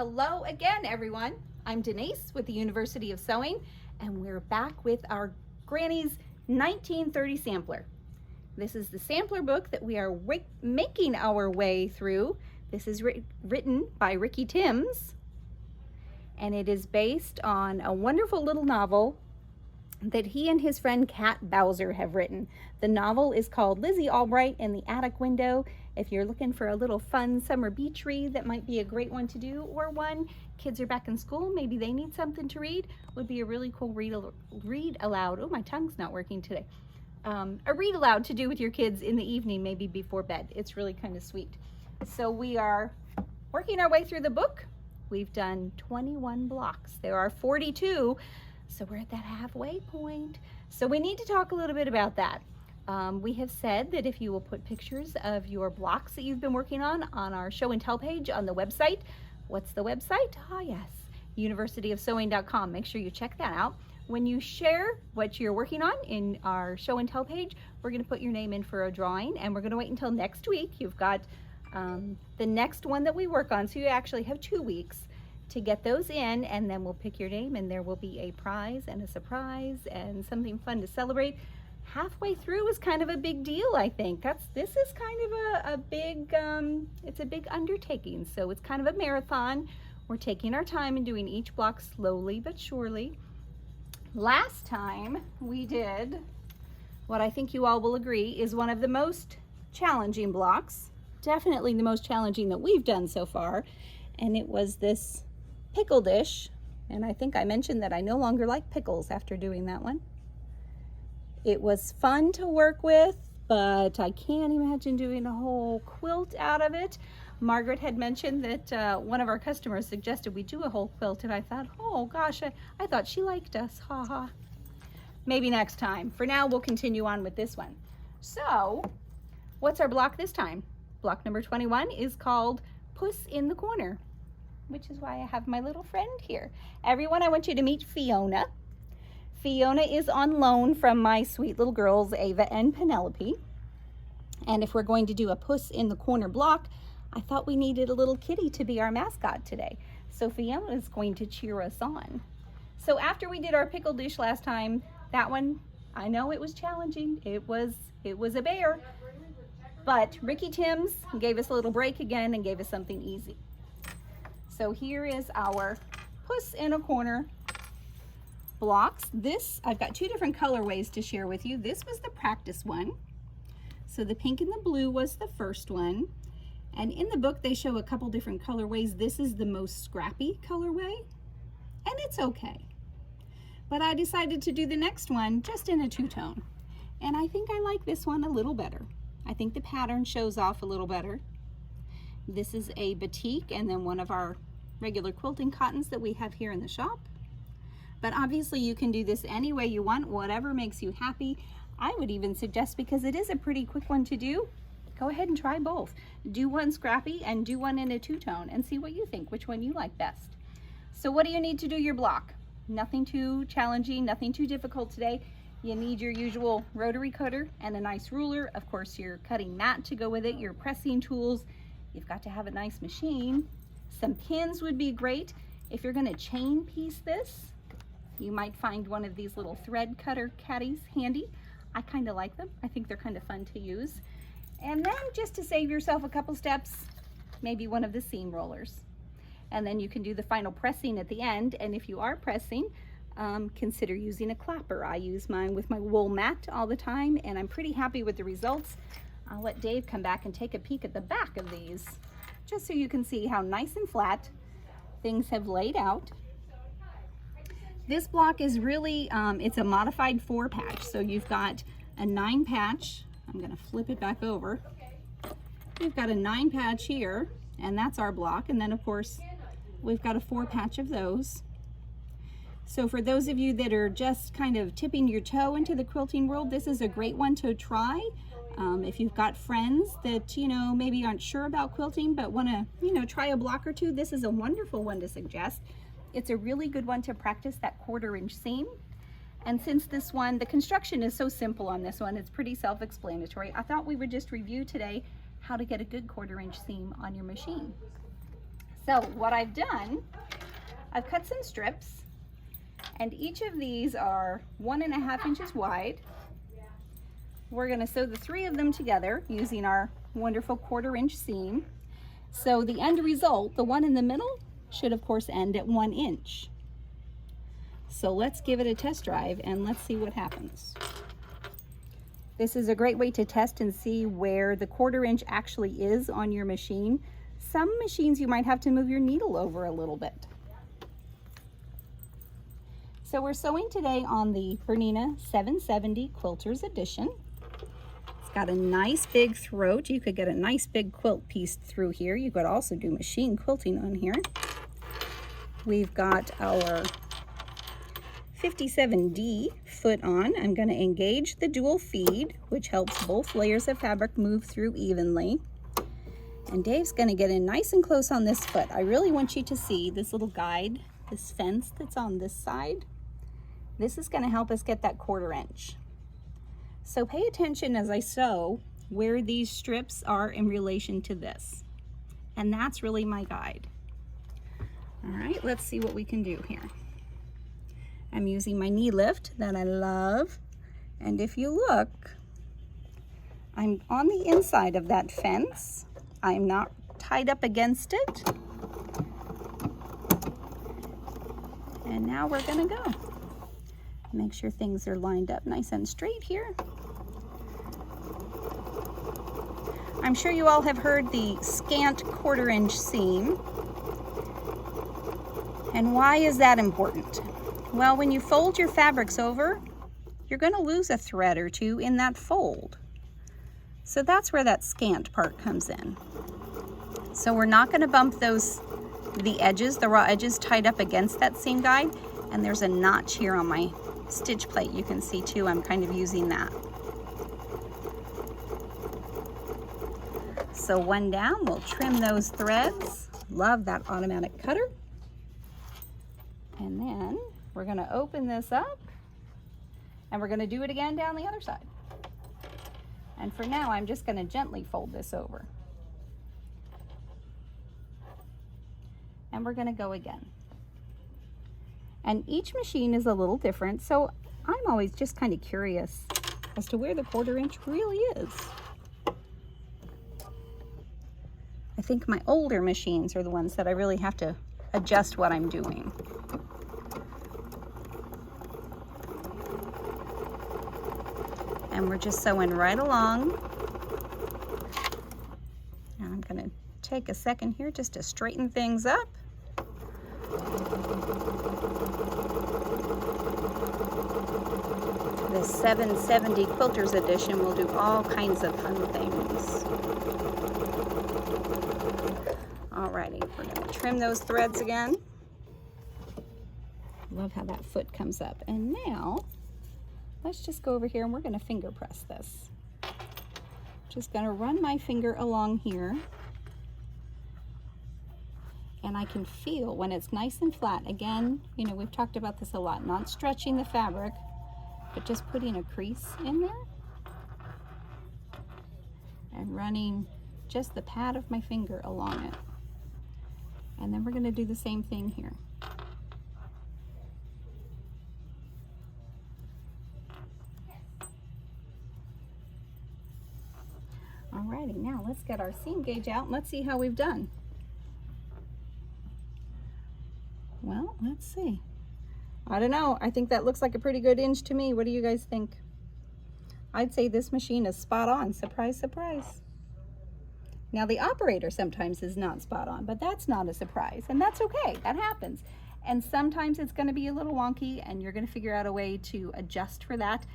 Hello again, everyone. I'm Denise with the University of Sewing, and we're back with our Granny's 1930 sampler. This is the sampler book that we are making our way through. This is written by Ricky Timms, and it is based on a wonderful little novel that he and his friend Kat Bowser have written. The novel is called Lizzy Albright and the Attic Window. If you're looking for a little fun summer beach read, that might be a great one to do, or one kids are back in school, maybe they need something to read, would be a really cool read aloud. Oh, my tongue's not working today. A read aloud to do with your kids in the evening, maybe before bed. It's really kind of sweet. So we are working our way through the book. We've done 21 blocks. There are 42. So we're at that halfway point. So we need to talk a little bit about that. We have said that if you will put pictures of your blocks that you've been working on our show and tell page on the website. What's the website? Ah, yes, universityofsewing.com. Make sure you check that out. When you share what you're working on in our show and tell page, we're going to put your name in for a drawing, and we're going to wait until next week. You've got the next one that we work on, so you actually have 2 weeks to get those in, and then we'll pick your name, and there will be a prize and a surprise and something fun to celebrate. Halfway through is kind of a big deal, I think. This is kind of a big, it's a big undertaking, so it's kind of a marathon. We're taking our time and doing each block slowly but surely. Last time we did what I think you all will agree is one of the most challenging blocks, definitely the most challenging that we've done so far, and it was this pickle dish, and I think I mentioned that I no longer like pickles after doing that one. It was fun to work with, but I can't imagine doing a whole quilt out of it. Margaret had mentioned that one of our customers suggested we do a whole quilt, and I thought, oh gosh, I thought she liked us, haha. Maybe next time. For now, we'll continue on with this one. So, what's our block this time? Block number 21 is called Puss in the Corner, which is why I have my little friend here. Everyone, I want you to meet Fiona. Fiona is on loan from my sweet little girls, Ava and Penelope. And if we're going to do a Puss in the Corner block, I thought we needed a little kitty to be our mascot today. So Fiona is going to cheer us on. So after we did our pickle dish last time, that one, I know it was challenging. It was a bear. But Ricky Timms gave us a little break again and gave us something easy. So here is our Puss in a Corner blocks. I've got 2 different colorways to share with you. This was the practice one. So the pink and the blue was the first one. And in the book, they show a couple different colorways. This is the most scrappy colorway, and it's okay. But I decided to do the next one just in a 2-tone. And I think I like this one a little better. I think the pattern shows off a little better. This is a batik, and then one of our regular quilting cottons that we have here in the shop. But obviously you can do this any way you want, whatever makes you happy. I would even suggest, because it is a pretty quick one to do, go ahead and try both. Do one scrappy and do one in a 2-tone and see what you think, which one you like best. So what do you need to do your block? Nothing too challenging, nothing too difficult today. You need your usual rotary cutter and a nice ruler. Of course, your cutting mat to go with it, your pressing tools. You've got to have a nice machine. Some pins would be great. If you're gonna chain piece this, you might find one of these little thread cutter caddies handy. I kind of like them. I think they're kind of fun to use. And then just to save yourself a couple steps, maybe one of the seam rollers. And then you can do the final pressing at the end. And if you are pressing, consider using a clapper. I use mine with my wool mat all the time, and I'm pretty happy with the results. I'll let Dave come back and take a peek at the back of these, just so you can see how nice and flat things have laid out. This block is really, it's a modified 4 patch. So you've got a 9 patch. I'm going to flip it back over. We've got a 9 patch here, and that's our block. And then of course, we've got a 4 patch of those. So for those of you that are just kind of tipping your toe into the quilting world, this is a great one to try. If you've got friends that, maybe aren't sure about quilting, but want to, try a block or 2, this is a wonderful one to suggest. It's a really good one to practice that 1/4-inch seam. And since this one, the construction is so simple on this one, it's pretty self-explanatory. I thought we would just review today how to get a good 1/4-inch seam on your machine. So what I've done, I've cut some strips, and each of these are 1.5 inches wide. We're going to sew the 3 of them together using our wonderful 1/4 inch seam. So the end result, the one in the middle, should of course end at 1 inch. So let's give it a test drive and let's see what happens. This is a great way to test and see where the 1/4 inch actually is on your machine. Some machines you might have to move your needle over a little bit. So we're sewing today on the Bernina 770 Quilters Edition. It's got a nice big throat. You could get a nice big quilt piece through here. You could also do machine quilting on here. We've got our 57D foot on. I'm going to engage the dual feed, which helps both layers of fabric move through evenly. And Dave's going to get in nice and close on this foot. I really want you to see this little guide, this fence that's on this side. This is going to help us get that 1/4 inch. So pay attention as I sew where these strips are in relation to this. And that's really my guide. All right, let's see what we can do here. I'm using my knee lift that I love. And if you look, I'm on the inside of that fence. I'm not tied up against it. And now we're gonna go. Make sure things are lined up nice and straight here. I'm sure you all have heard the scant 1/4 inch seam. And why is that important? Well, when you fold your fabrics over, you're going to lose a thread or 2 in that fold. So that's where that scant part comes in. So we're not going to bump the edges, the raw edges tied up against that seam guide. And there's a notch here on my stitch plate. You can see too, I'm kind of using that. So one down, we'll trim those threads. Love that automatic cutter. And then we're going to open this up and we're going to do it again down the other side. And for now, I'm just going to gently fold this over. And we're going to go again. And each machine is a little different, so I'm always just kind of curious as to where the 1/4 inch really is. I think my older machines are the ones that I really have to adjust what I'm doing. And we're just sewing right along. And I'm going to take a second here just to straighten things up. The 770 Quilters Edition will do all kinds of fun things. Alrighty, we're going to trim those threads again. Love how that foot comes up. And now, let's just go over here and we're going to finger press this. Just going to run my finger along here. And I can feel when it's nice and flat. Again, you know, we've talked about this a lot, not stretching the fabric, but just putting a crease in there and running just the pad of my finger along it. And then we're going to do the same thing here. Alrighty, now let's get our seam gauge out and let's see how we've done. Well, let's see. I don't know. I think that looks like a pretty good inch to me. What do you guys think? I'd say this machine is spot on. Surprise, surprise. Now the operator sometimes is not spot on, but that's not a surprise, and that's okay. That happens. And sometimes it's going to be a little wonky and you're going to figure out a way to adjust for that.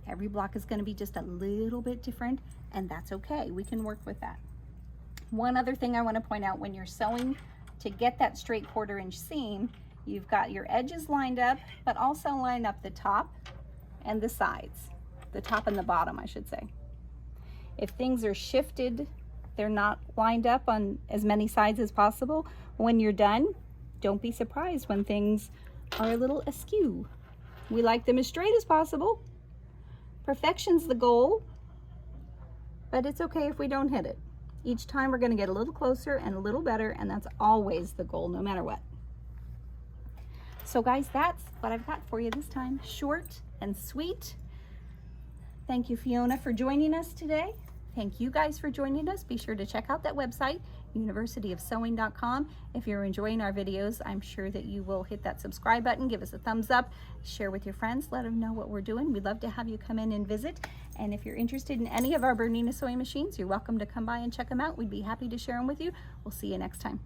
Every block is going to be just a little bit different, and that's okay. We can work with that. One other thing I want to point out, when you're sewing to get that straight 1/4 inch seam, you've got your edges lined up, but also line up the top and the sides. The top and the bottom, I should say. If things are shifted, they're not lined up on as many sides as possible, when you're done, don't be surprised when things are a little askew. We like them as straight as possible. Perfection's the goal, but it's okay if we don't hit it. Each time we're going to get a little closer and a little better, and that's always the goal, no matter what. So guys, that's what I've got for you this time. Short and sweet. Thank you, Fiona, for joining us today. Thank you guys for joining us. Be sure to check out that website, universityofsewing.com. If you're enjoying our videos, I'm sure that you will hit that subscribe button, give us a thumbs up, share with your friends, let them know what we're doing. We'd love to have you come in and visit. And if you're interested in any of our Bernina sewing machines, you're welcome to come by and check them out. We'd be happy to share them with you. We'll see you next time.